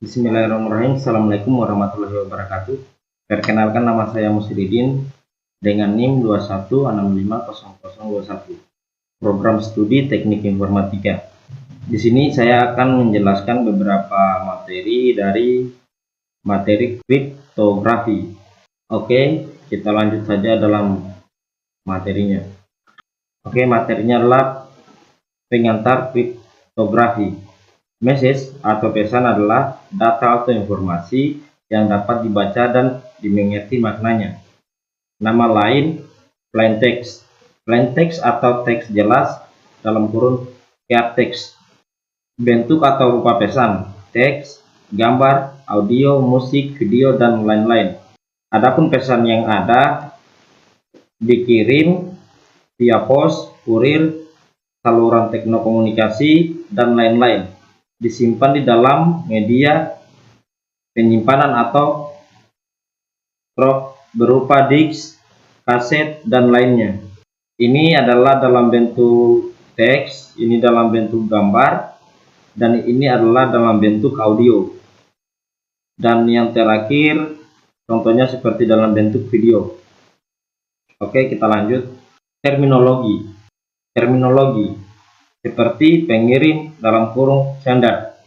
Bismillahirrahmanirrahim. Assalamualaikum warahmatullahi wabarakatuh. Perkenalkan, nama saya Musridin dengan NIM 21650021. Program studi Teknik Informatika. Di sini saya akan menjelaskan beberapa materi dari materi kriptografi. Oke, kita lanjut saja dalam materinya. Oke, materinya adalah pengantar kriptografi. Message atau pesan adalah data atau informasi yang dapat dibaca dan dimengerti maknanya. Nama lain plain text. Plain text atau teks jelas dalam kurung clear text. Bentuk atau rupa pesan, teks, gambar, audio, musik, video, dan lain-lain. Adapun pesan yang ada dikirim via pos, kurir, saluran telekomunikasi, dan lain-lain. Disimpan di dalam media penyimpanan atau berupa disk, kaset, dan lainnya. Ini adalah dalam bentuk teks, ini dalam bentuk gambar, dan ini adalah dalam bentuk audio. Dan yang terakhir, contohnya seperti dalam bentuk video. Oke, kita lanjut. Terminologi. Terminologi seperti pengirim dalam kurung sender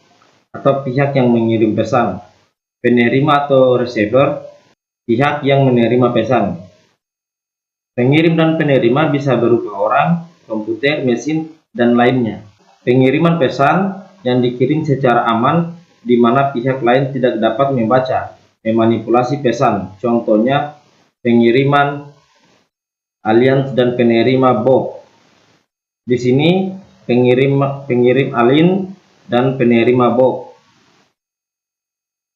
atau pihak yang mengirim pesan, penerima atau receiver, pihak yang menerima pesan. Pengirim dan penerima bisa berupa orang, komputer, mesin, dan lainnya. Pengiriman pesan yang dikirim secara aman di mana pihak lain tidak dapat membaca, memanipulasi pesan. Contohnya pengiriman alien dan penerima Bob. Di sini pengirim alien dan penerima Bob,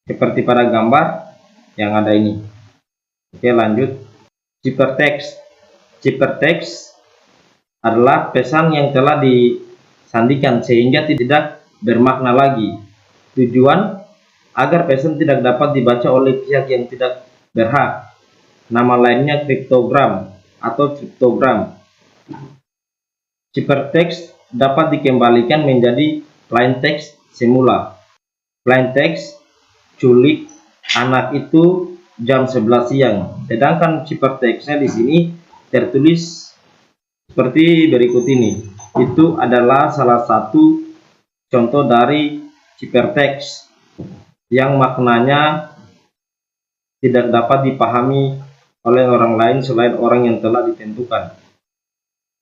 seperti pada gambar yang ada ini. Oke, lanjut. Ciphertext. Ciphertext adalah pesan yang telah disandikan sehingga tidak bermakna lagi. Tujuan agar pesan tidak dapat dibaca oleh pihak yang tidak berhak. Nama lainnya kriptogram atau kriptogram. Ciphertext dapat dikembalikan menjadi plain text semula. Plain text, culik anak itu jam 11 siang. Sedangkan ciphertextnya di sini tertulis seperti berikut ini. Itu adalah salah satu contoh dari ciphertext yang maknanya tidak dapat dipahami oleh orang lain selain orang yang telah ditentukan.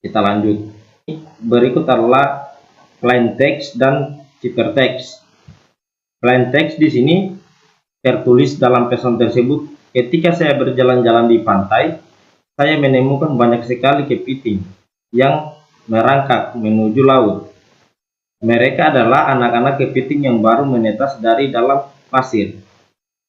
Kita lanjut. Berikut adalah plain text dan ciphertext. Plain text di sini tertulis dalam pesan tersebut. Ketika saya berjalan-jalan di pantai, saya menemukan banyak sekali kepiting yang merangkak menuju laut. Mereka adalah anak-anak kepiting yang baru menetas dari dalam pasir.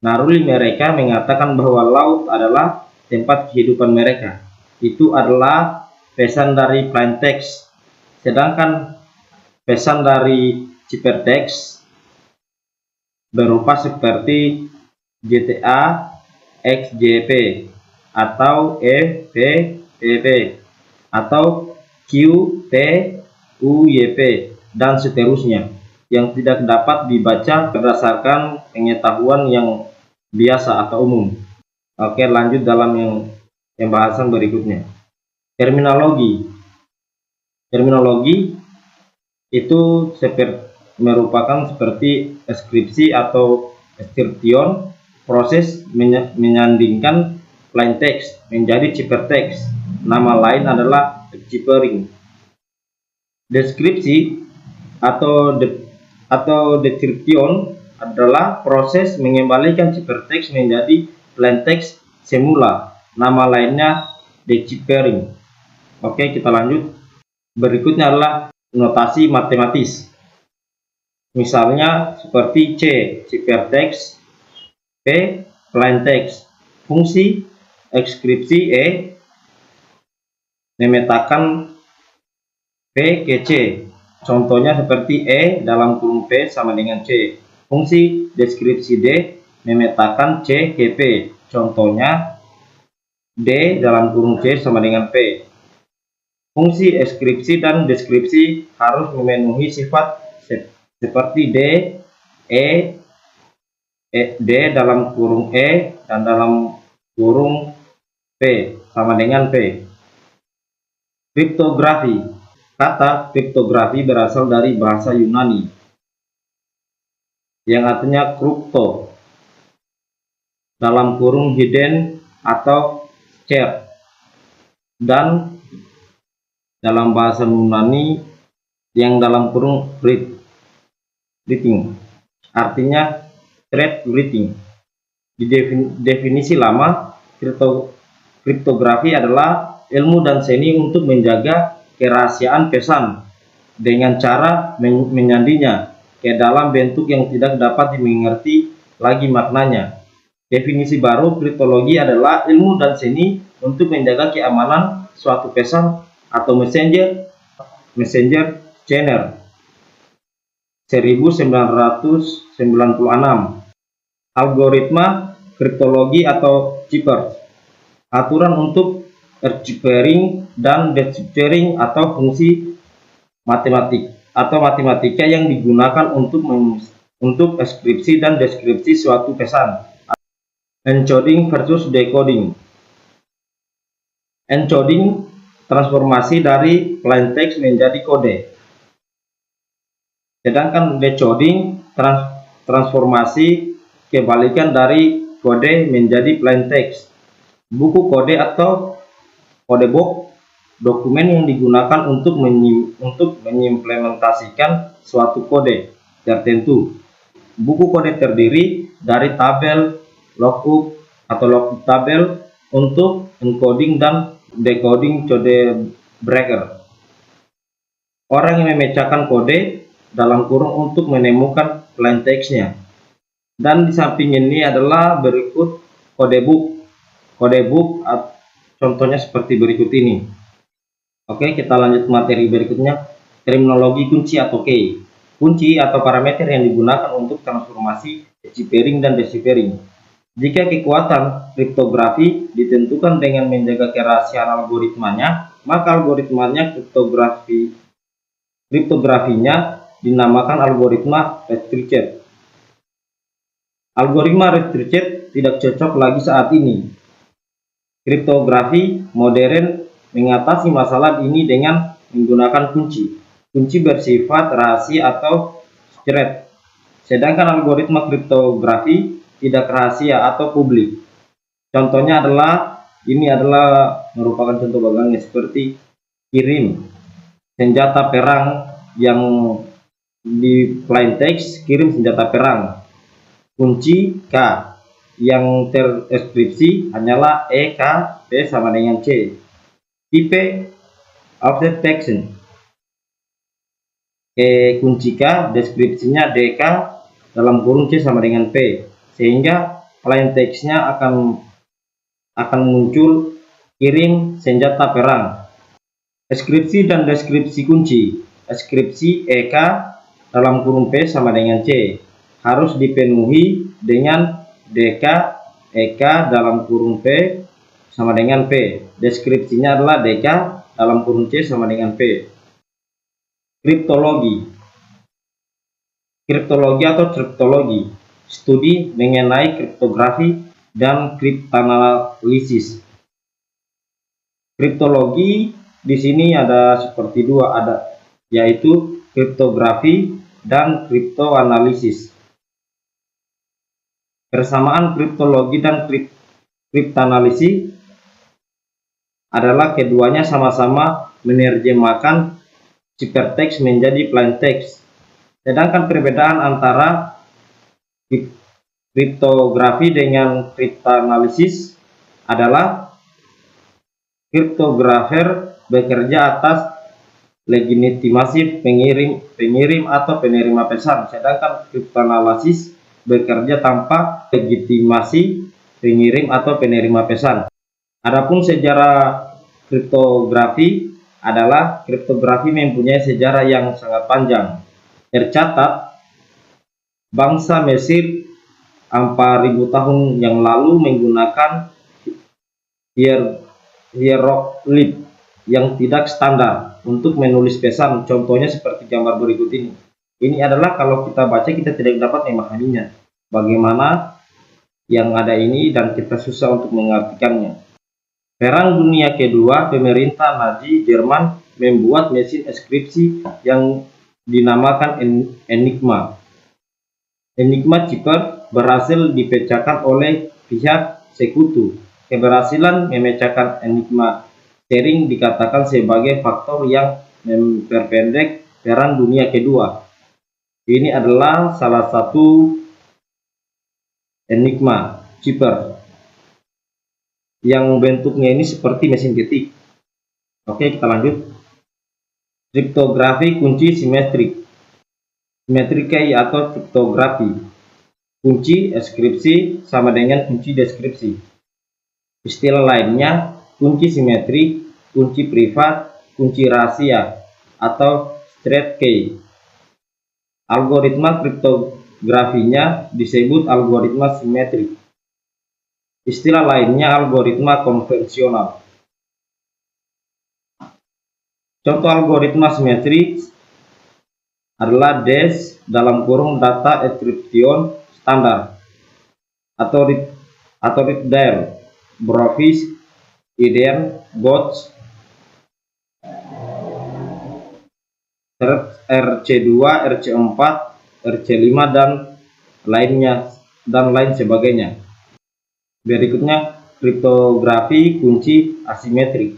Naruli mereka mengatakan bahwa laut adalah tempat kehidupan mereka. Itu adalah pesan dari plain text. Sedangkan pesan dari ciphertext berupa seperti GTA, XJP, atau EVPP, atau QTUYP, dan seterusnya, yang tidak dapat dibaca berdasarkan pengetahuan yang biasa atau umum. Oke, lanjut dalam pembahasan berikutnya. Terminologi. Terminologi itu merupakan seperti deskripsi atau description, proses menyandingkan plain text menjadi ciphertext. Nama lain adalah ciphering. Deskripsi atau description adalah proses mengembalikan ciphertext menjadi plain text semula. Nama lainnya deciphering. Oke, kita lanjut. Berikutnya adalah notasi matematis. Misalnya seperti C, ciphertext, P, plain text, fungsi ekskripsi E, memetakan P ke C. Contohnya seperti E dalam kurung P sama dengan C. Fungsi deskripsi D, memetakan C ke P. Contohnya D dalam kurung C sama dengan P. Fungsi ekskripsi dan deskripsi harus memenuhi sifat seperti D, E, D dalam kurung E dan dalam kurung P sama dengan P. Kriptografi. Kata kriptografi berasal dari bahasa Yunani yang artinya kripto dalam kurung hidden atau secret, dan dalam bahasa Yunani yang dalam kurung writing artinya thread writing. Di definisi lama, kriptografi adalah ilmu dan seni untuk menjaga kerahasiaan pesan dengan cara menyandinya ke dalam bentuk yang tidak dapat dimengerti lagi maknanya. Definisi baru kriptologi adalah ilmu dan seni untuk menjaga keamanan suatu pesan atau messenger channel. 1996. Algoritma kriptologi atau ciphers. Aturan untuk chiffering dan deciphering atau fungsi matematika yang digunakan untuk enkripsi dan deskripsi suatu pesan. Encoding versus decoding. Encoding transformasi dari plain text menjadi kode. Sedangkan decoding transformasi kebalikan dari kode menjadi plain text. Buku kode atau codebook, dokumen yang digunakan untuk mengimplementasikan suatu kode tertentu. Buku kode terdiri dari tabel, lookup atau lookup tabel untuk encoding dan decoding code breaker. Orang yang memecahkan kode dalam kurung untuk menemukan plain text-nya. Dan di samping ini adalah berikut codebook. Codebook contohnya seperti berikut ini. Oke, kita lanjut materi berikutnya. Terminologi kunci atau key. Kunci atau parameter yang digunakan untuk transformasi chiffering dan deciphering. Jika kekuatan kriptografi ditentukan dengan menjaga kerahasiaan algoritmanya, maka algoritmanya kriptografinya dinamakan algoritma restricted. Algoritma restricted tidak cocok lagi saat ini. Kriptografi modern mengatasi masalah ini dengan menggunakan kunci. Kunci bersifat rahasia atau secret. Sedangkan algoritma kriptografi tidak rahasia atau publik. Contohnya adalah merupakan contoh bagangnya seperti kirim senjata perang yang di plain text kirim senjata perang. Kunci K yang terenkripsi hanyalah E, K, P sama dengan C. Tipe offset text. Kunci K deskripsinya DK dalam kurung C sama dengan P, sehingga plain text-nya akan muncul kirim senjata perang. Deskripsi dan deskripsi kunci. Deskripsi EK dalam kurung P sama dengan C harus dipenuhi dengan DK EK dalam kurung P sama dengan P. Deskripsinya adalah DK dalam kurung C sama dengan P. Kriptologi. Kriptologi atau kriptologi, studi mengenai kriptografi dan kriptanalisis. Kriptologi di sini ada seperti dua, yaitu kriptografi dan kriptoanalisis. Persamaan kriptologi dan kriptanalisis adalah keduanya sama-sama menerjemahkan ciphertext menjadi plain text. Sedangkan perbedaan antara kriptografi dengan kriptanalisis adalah kriptografer bekerja atas legitimasi pengirim atau penerima pesan, sedangkan kriptanalisis bekerja tanpa legitimasi pengirim atau penerima pesan. Adapun sejarah kriptografi adalah kriptografi mempunyai sejarah yang sangat panjang. Tercatat bangsa Mesir 4.000 tahun yang lalu menggunakan hieroglif yang tidak standar untuk menulis pesan. Contohnya seperti gambar berikut ini. Ini adalah kalau kita baca kita tidak dapat memahaminya. bagaimana yang ada ini dan kita susah untuk mengartikannya. Perang Dunia Kedua, pemerintah Nazi Jerman membuat mesin ekskripsi yang dinamakan Enigma. Enigma Cipher berhasil dipecahkan oleh pihak sekutu. Keberhasilan memecahkan Enigma sering dikatakan sebagai faktor yang memperpendek Perang Dunia Kedua. Ini adalah salah satu Enigma Cipher yang bentuknya ini seperti mesin ketik. Oke, kita lanjut. Kriptografi kunci simetrik. Simetrik key atau kriptografi. Kunci ekskripsi sama dengan kunci deskripsi. Istilah lainnya kunci simetrik, kunci privat, kunci rahasia atau secret key. Algoritma kriptografinya disebut algoritma simetrik. Istilah lainnya algoritma konvensional. Contoh algoritma simetrik adalah DES (data encryption standar) atau RISC-V, Brovis, IDEN, GOTS, RC2, RC4, RC5 dan lain sebagainya. Berikutnya kriptografi kunci asimetrik.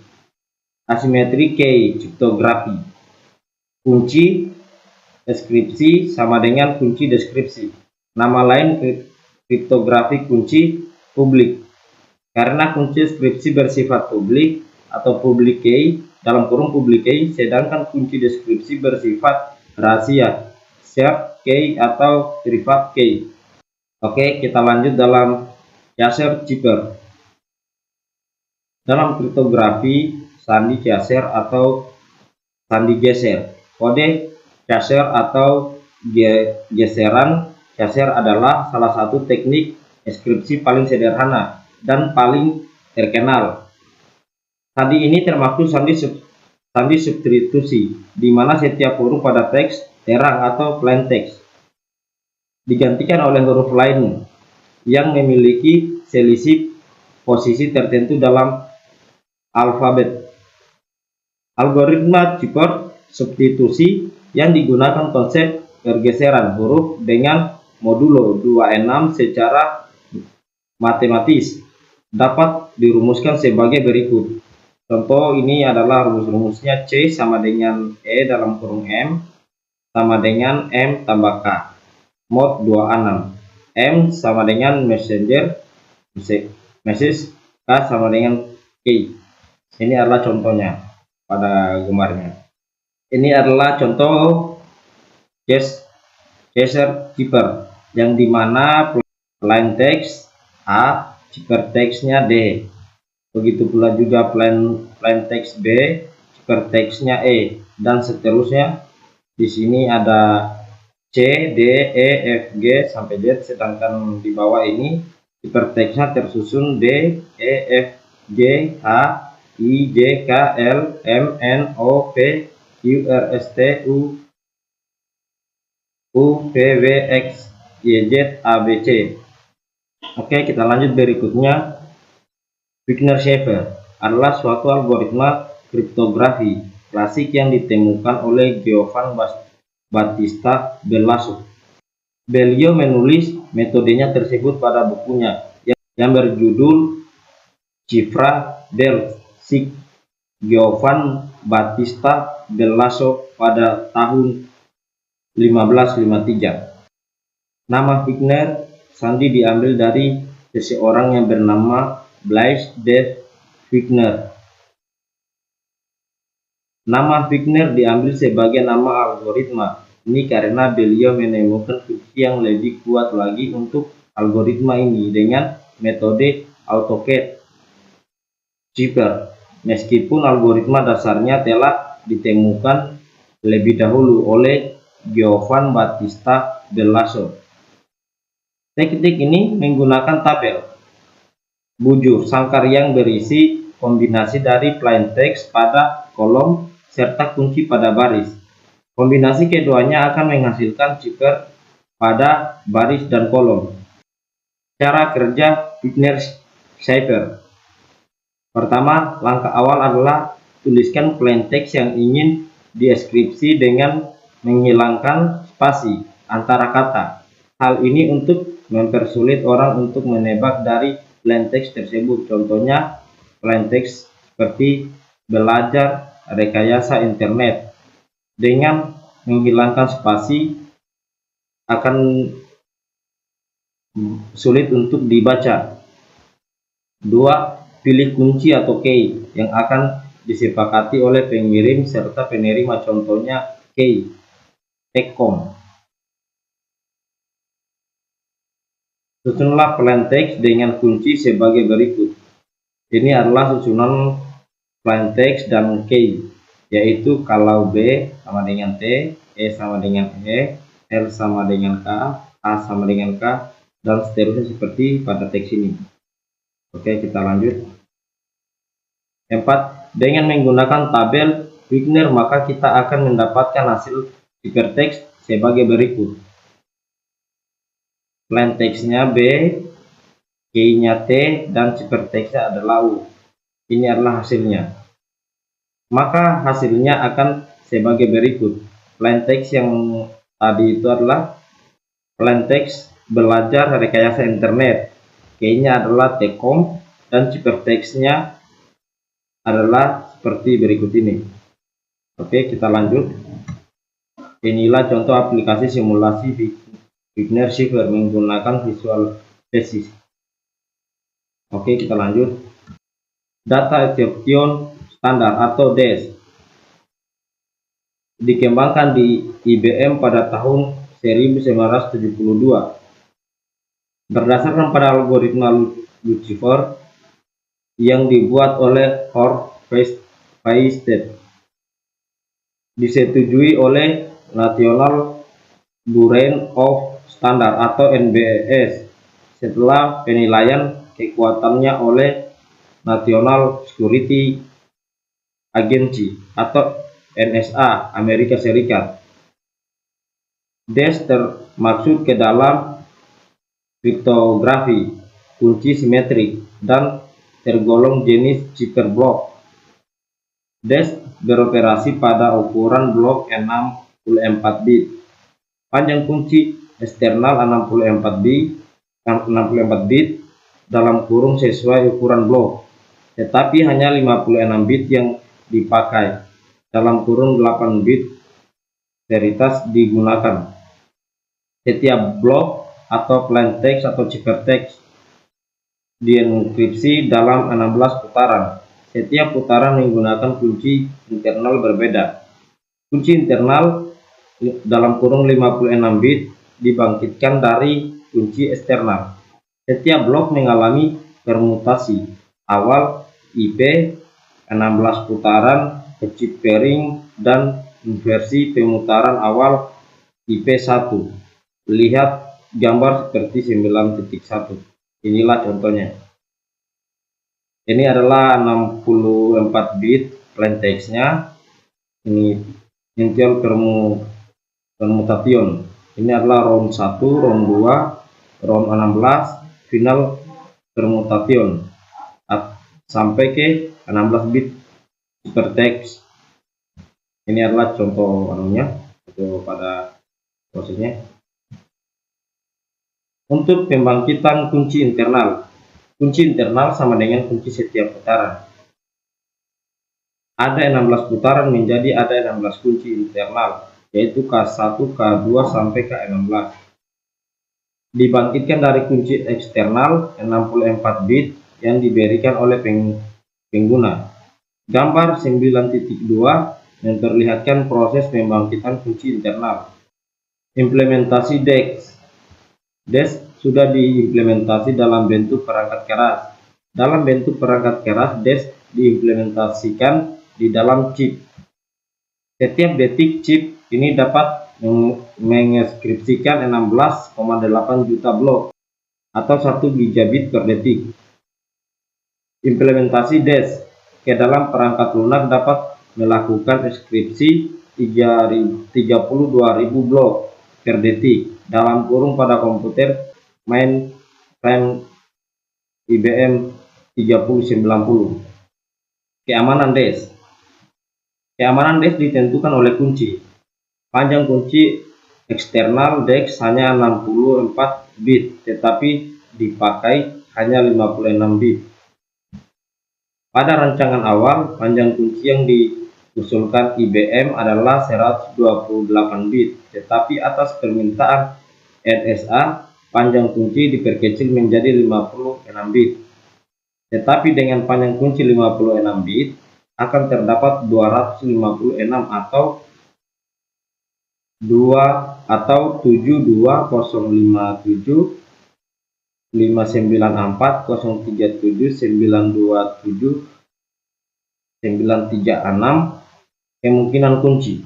Asimetrik key kriptografi. Kunci ekskripsi sama dengan kunci deskripsi. Nama lain kriptografi kunci publik. Karena kunci ekskripsi bersifat publik atau public key (public key), sedangkan kunci deskripsi bersifat rahasia (shared key atau private key). Oke, kita lanjut dalam Caesar Cipher. Dalam kriptografi sandi Caesar atau sandi geser. Kode Caesar atau geseran Caesar adalah salah satu teknik ekskripsi paling sederhana dan paling terkenal. Sandi ini termasuk sandi substitusi, di mana setiap huruf pada teks terang atau plain text digantikan oleh huruf lain yang memiliki selisih posisi tertentu dalam alfabet. Algoritma Cipher substitusi yang digunakan konsep pergeseran huruf dengan modulo 26 secara matematis dapat dirumuskan sebagai berikut. Contoh ini adalah rumus-rumusnya: C sama dengan E dalam kurung M sama dengan M tambah K mod 26. M sama dengan message, K sama dengan key. Ini adalah contohnya pada gambarnya. Ini adalah contoh Caesar Cipher yang dimana plain text A, cipher text-nya D. Begitu pula juga plain text B, cipher text-nya E, dan seterusnya. Di sini ada C, D, E, F, G sampai Z, sedangkan di bawah ini hiperteksnya tersusun D, E, F, G, H, I, J, K, L, M, N, O, P, Q, R, S, T, U, V, W, X, Y, Z, A, B, C. Oke, kita lanjut berikutnya. Wigner-Sheffer adalah suatu algoritma kriptografi klasik yang ditemukan oleh Giovanni Battista Bellasuo. Beliau menulis metodenya tersebut pada bukunya yang berjudul Cifra del SIG Giovanni Battista Bellasuo pada tahun 1553. Nama Wigner sandi diambil dari seseorang yang bernama Blaise de Wigner. Nama Wigner diambil sebagai nama algoritma ini karena beliau menemukan kunci yang lebih kuat lagi untuk algoritma ini dengan metode AutoCAD Cipher, meskipun algoritma dasarnya telah ditemukan lebih dahulu oleh Giovanni Battista Bellasuo. Teknik ini menggunakan tabel bujur sangkar yang berisi kombinasi dari plain text pada kolom serta kunci pada baris. Kombinasi keduanya akan menghasilkan cipher pada baris dan kolom. Cara kerja Wigner Cipher. Pertama, langkah awal adalah tuliskan plain text yang ingin deskripsi dengan menghilangkan spasi antara kata. Hal ini untuk mempersulit orang untuk menebak dari plain text tersebut. Contohnya, plain text seperti belajar rekayasa internet. Dengan menghilangkan spasi akan sulit untuk dibaca. 2. Pilih kunci atau key yang akan disepakati oleh pengirim serta penerima, contohnya key Tekkom. Susunlah plain text dengan kunci sebagai berikut. Ini adalah susunan plain text dan key, yaitu kalau B sama dengan T, E sama dengan E, L sama dengan K, A sama dengan K, dan seterusnya seperti pada teks ini. Oke, kita lanjut. 4. Dengan menggunakan tabel Wigner, maka kita akan mendapatkan hasil hypertext sebagai berikut. Plain text-nya B, key-nya T, dan hypertext-nya adalah U. Ini adalah hasilnya. Maka hasilnya akan sebagai berikut. Plain text yang tadi itu adalah plain text belajar rekayasa internet. Key-nya adalah Tekkom dan hypertext-nya adalah seperti berikut ini. Oke, kita lanjut. Inilah contoh aplikasi simulasi Wigner Cipher menggunakan Visual Basic. Oke, kita lanjut. Data Exception Standard atau DES dikembangkan di IBM pada tahun 1972. Berdasarkan pada algoritma Lucifer yang dibuat oleh Horst-Weisstedt, disetujui oleh National Bureau of Standards atau NBS setelah penilaian kekuatannya oleh National Security Agency atau NSA Amerika Serikat. DES termasuk ke dalam kriptografi kunci simetrik dan tergolong jenis cipher block. DES beroperasi pada ukuran blok 64 bit. Panjang kunci eksternal 64 bit dalam kurung sesuai ukuran blok, tetapi hanya 56 bit yang dipakai, dalam kurung 8 bit veritas digunakan. Setiap blok atau plain text atau ciphertext dienkripsi dalam 16 putaran. Setiap putaran menggunakan kunci internal berbeda. Kunci internal dalam kurung 56 bit dibangkitkan dari kunci eksternal. Setiap blok mengalami permutasi awal IP 16 putaran ke chip pairing dan inversi pemutaran awal IP1. Lihat gambar seperti 9.1. Inilah contohnya. Ini adalah 64 bit plain text-nya. Ini initial permutation. Ini adalah round 1, round 2, round 16, final permutation sampai ke 16 bit hypertext. Ini adalah contoh pada prosesnya. Untuk pembangkitan kunci internal. Kunci internal sama dengan kunci setiap putaran. Ada 16 putaran menjadi ada 16 kunci internal, yaitu K1, K2 sampai K16. Dibangkitkan dari kunci eksternal 64 bit yang diberikan oleh pengguna. Gambar 9.2 memperlihatkan proses pembangkitan kunci internal. Implementasi DES. DES sudah diimplementasi dalam bentuk perangkat keras. Dalam bentuk perangkat keras, DES diimplementasikan di dalam chip. Setiap detik chip ini dapat mengeskripsikan 16,8 juta blok atau 1 gigabit per detik. Implementasi DES ke dalam perangkat lunak dapat melakukan ekskripsi 32.000 blok per detik dalam kurung pada komputer RAM IBM 3090. Keamanan disk. Keamanan disk ditentukan oleh kunci. Panjang kunci eksternal disk hanya 64 bit, tetapi dipakai hanya 56 bit. Pada rancangan awal, panjang kunci yang diusulkan IBM adalah 128 bit, tetapi atas permintaan NSA, panjang kunci diperkecil menjadi 56 bit. Tetapi dengan panjang kunci 56 bit, akan terdapat 256 atau 72057 594 037 927 936 kemungkinan kunci.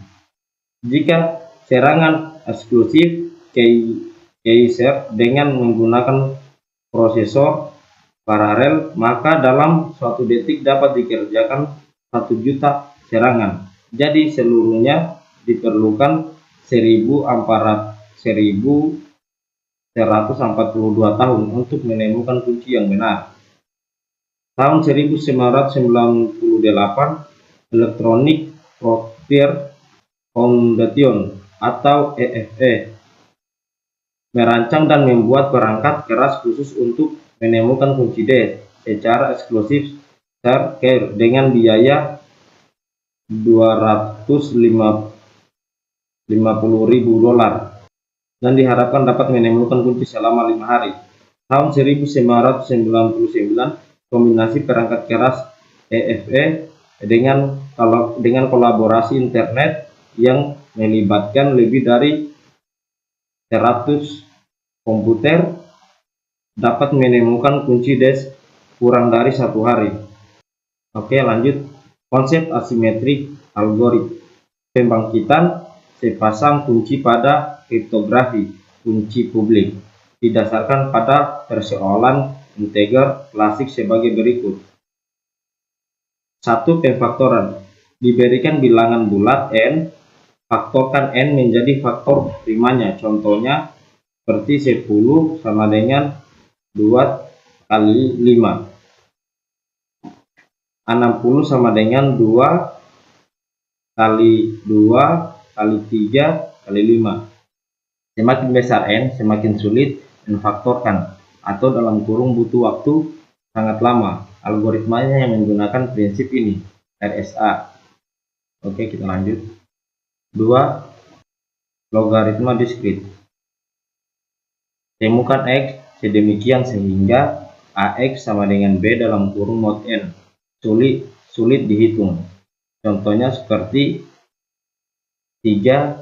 Jika serangan eksklusif keysert dengan menggunakan prosesor paralel, maka dalam suatu detik dapat dikerjakan 1 juta serangan. Jadi seluruhnya diperlukan 1142 tahun untuk menemukan kunci yang benar. Tahun 1998, Electronic Frontier Foundation atau EFF merancang dan membuat perangkat keras khusus untuk menemukan kunci disk secara eksklusif Care dengan biaya $250.000 dan diharapkan dapat menemukan kunci selama 5 hari. Tahun 1999, kombinasi perangkat keras EFF dengan kolaborasi internet yang melibatkan lebih dari 100 komputer dapat menemukan kunci disk kurang dari 1 hari. Oke, lanjut. Konsep asimetrik algoritma. Pembangkitan sepasang kunci pada kriptografi kunci publik didasarkan pada persoalan integer klasik sebagai berikut. 1. Pemfaktoran. Diberikan bilangan bulat n, faktorkan n menjadi faktor primanya. Contohnya seperti 10 sama dengan 2 kali 5. 60 sama dengan 2 kali 2 kali 3 kali 5. Semakin besar n, semakin sulit memfaktorkan, atau dalam kurung butuh waktu sangat lama. Algoritmanya yang menggunakan prinsip ini, RSA. Oke, kita lanjut. 2. Logaritma diskrit. Temukan X sedemikian sehingga AX sama dengan B dalam kurung mod N. Sulit dihitung. Contohnya seperti 3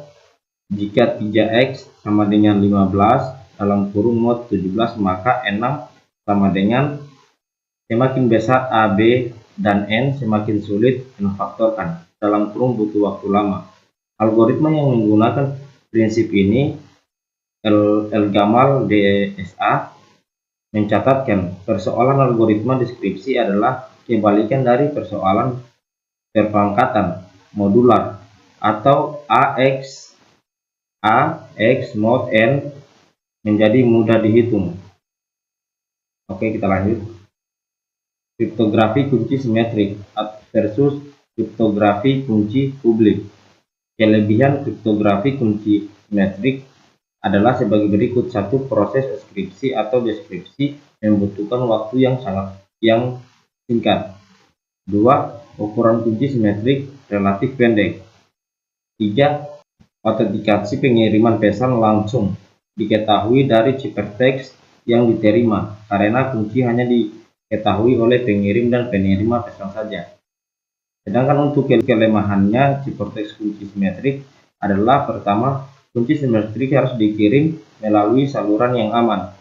jika 3x sama dengan 15 dalam kurung mod 17, maka 6 sama dengan, semakin besar A, B, dan N semakin sulit memfaktorkan, dalam kurung butuh waktu lama. Algoritma yang menggunakan prinsip ini, Gamal DSA, mencatatkan persoalan algoritma deskripsi adalah kebalikan dari persoalan perpangkatan modular atau AX mod N menjadi mudah dihitung. Oke, kita lanjut. Kriptografi kunci simetrik versus kriptografi kunci publik. Kelebihan kriptografi kunci simetrik adalah sebagai berikut. 1. Proses enkripsi atau deskripsi membutuhkan waktu yang singkat. 2. Ukuran kunci simetrik relatif pendek. 3. Autentikasi pengiriman pesan langsung diketahui dari ciphertext yang diterima, karena kunci hanya diketahui oleh pengirim dan penerima pesan saja. Sedangkan untuk kelemahannya ciphertext kunci simetrik adalah, pertama, kunci simetrik harus dikirim melalui saluran yang aman.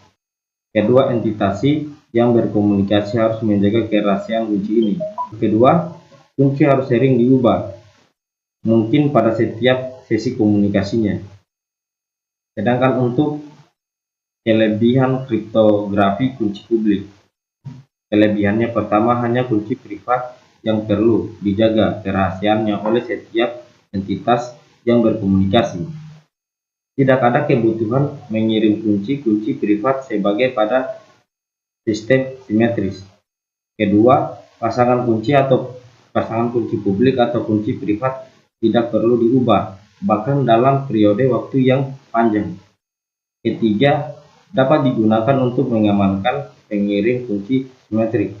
Kedua, entitasi yang berkomunikasi harus menjaga kerahasiaan kunci ini. Kedua, kunci harus sering diubah, mungkin pada setiap sesi komunikasinya. Sedangkan untuk kelebihan kriptografi kunci publik, kelebihannya pertama, hanya kunci privat yang perlu dijaga kerahasiaannya oleh setiap entitas yang berkomunikasi. Tidak ada kebutuhan mengirim kunci privat sebagai pada sistem simetris. Kedua, pasangan kunci atau pasangan kunci publik atau kunci privat tidak perlu diubah, bahkan dalam periode waktu yang panjang. Ketiga, dapat digunakan untuk mengamankan pengirim kunci simetrik.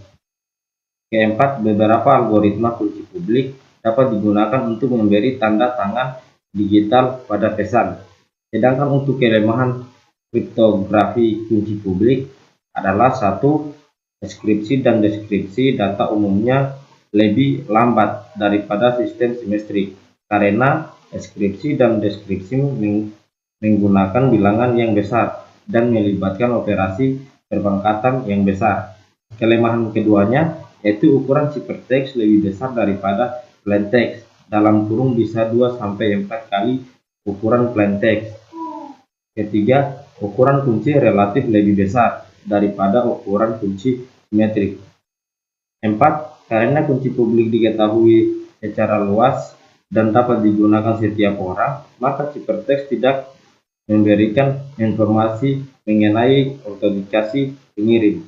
Keempat, beberapa algoritma kunci publik dapat digunakan untuk memberi tanda tangan digital pada pesan. Sedangkan untuk kelemahan kriptografi kunci publik adalah satu, deskripsi dan deskripsi data umumnya lebih lambat daripada sistem simetrik karena deskripsi dan deskripsi menggunakan bilangan yang besar dan melibatkan operasi perpangkatan yang besar. Kelemahan keduanya yaitu ukuran ciphertext lebih besar daripada plaintext, dalam kurung bisa 2-4 kali ukuran plaintext. Ketiga, ukuran kunci relatif lebih besar daripada ukuran kunci simetrik. 4. Karena kunci publik diketahui secara luas dan dapat digunakan setiap orang, maka ciphertext tidak memberikan informasi mengenai autentikasi pengirim.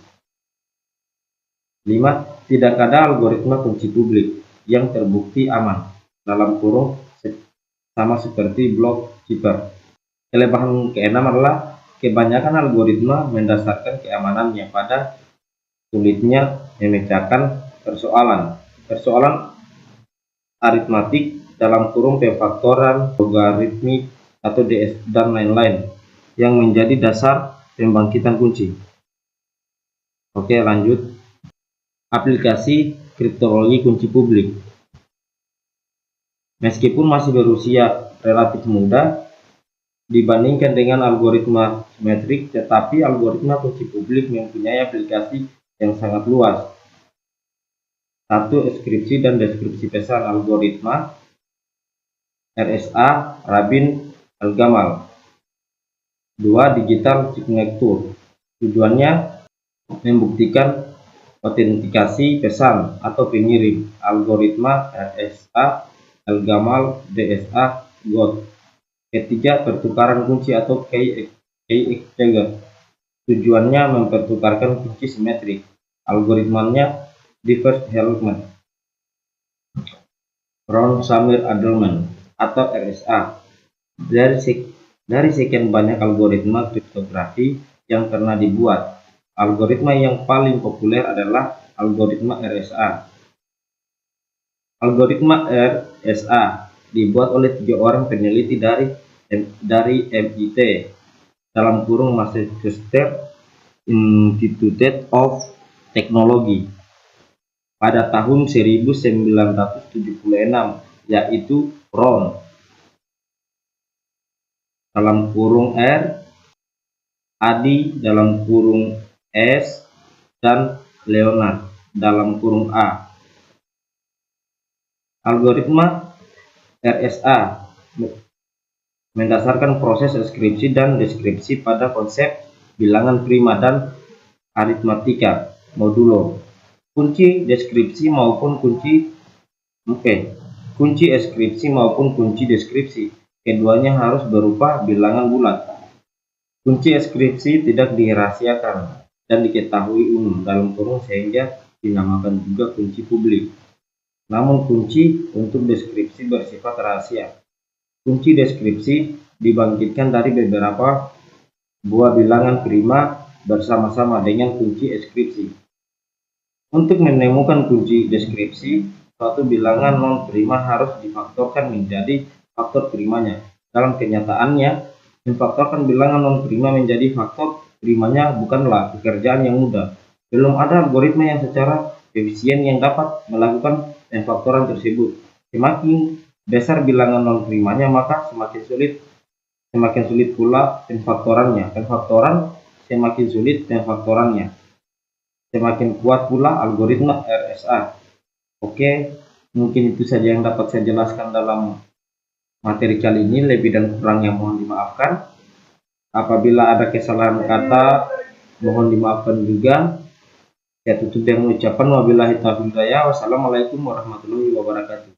5. Tidak ada algoritma kunci publik yang terbukti aman, dalam kurung sama seperti blok cipher. Kelemahan keenam adalah kebanyakan algoritma mendasarkan keamanannya pada sulitnya memecahkan persoalan aritmatik dalam kurung pemfaktoran, logaritmik, atau DS dan lain-lain yang menjadi dasar pembangkitan kunci. Oke, lanjut. Aplikasi kriptologi kunci publik. Meskipun masih berusia relatif muda dibandingkan dengan algoritma simetrik, tetapi algoritma kunci publik mempunyai aplikasi yang sangat luas. 1. Enkripsi dan deskripsi pesan algoritma RSA Rabin-Algamal. 2. Digital signature. Tujuannya membuktikan autentikasi pesan atau pengirim algoritma RSA Algamal DSA GOT. Ketiga, pertukaran kunci atau key exchange. Tujuannya mempertukarkan kunci simetrik. Algoritmanya Differs Hellman, Ron-Samir-Edelman atau RSA. Dari sekian banyak algoritma kriptografi yang pernah dibuat, algoritma yang paling populer adalah algoritma RSA. Algoritma RSA dibuat oleh 3 orang peneliti dari MIT dalam kurung Massachusetts Institute of Technology pada tahun 1976, yaitu Ron dalam kurung R, Adi dalam kurung S, dan Leonard dalam kurung A. Algoritma RSA mendasarkan proses enkripsi dan deskripsi pada konsep bilangan prima dan aritmatika modulo. Kunci deskripsi maupun kunci enkripsi maupun kunci deskripsi, keduanya harus berupa bilangan bulat. Kunci enkripsi tidak dirahasiakan dan diketahui umum dalam kurung sehingga dinamakan juga kunci publik. Namun kunci untuk deskripsi bersifat rahasia. Kunci deskripsi dibangkitkan dari beberapa buah bilangan prima bersama-sama dengan kunci enkripsi. Untuk menemukan kunci deskripsi, suatu bilangan non-prima harus difaktorkan menjadi faktor primanya. Dalam kenyataannya, memfaktorkan bilangan non-prima menjadi faktor primanya bukanlah pekerjaan yang mudah. Belum ada algoritma yang secara efisien yang dapat melakukan pemfaktoran tersebut. Semakin besar bilangan non-primanya, maka semakin sulit pula pemfaktorannya. Semakin sulit pemfaktorannya, semakin kuat pula algoritma RSA. Oke, mungkin itu saja yang dapat saya jelaskan dalam materi kali ini. Lebih dan kurangnya mohon dimaafkan. Apabila ada kesalahan kata, mohon dimaafkan juga. Saya tutup dengan ucapan wabillahi taufiq hidayah. Wassalamualaikum warahmatullahi wabarakatuh.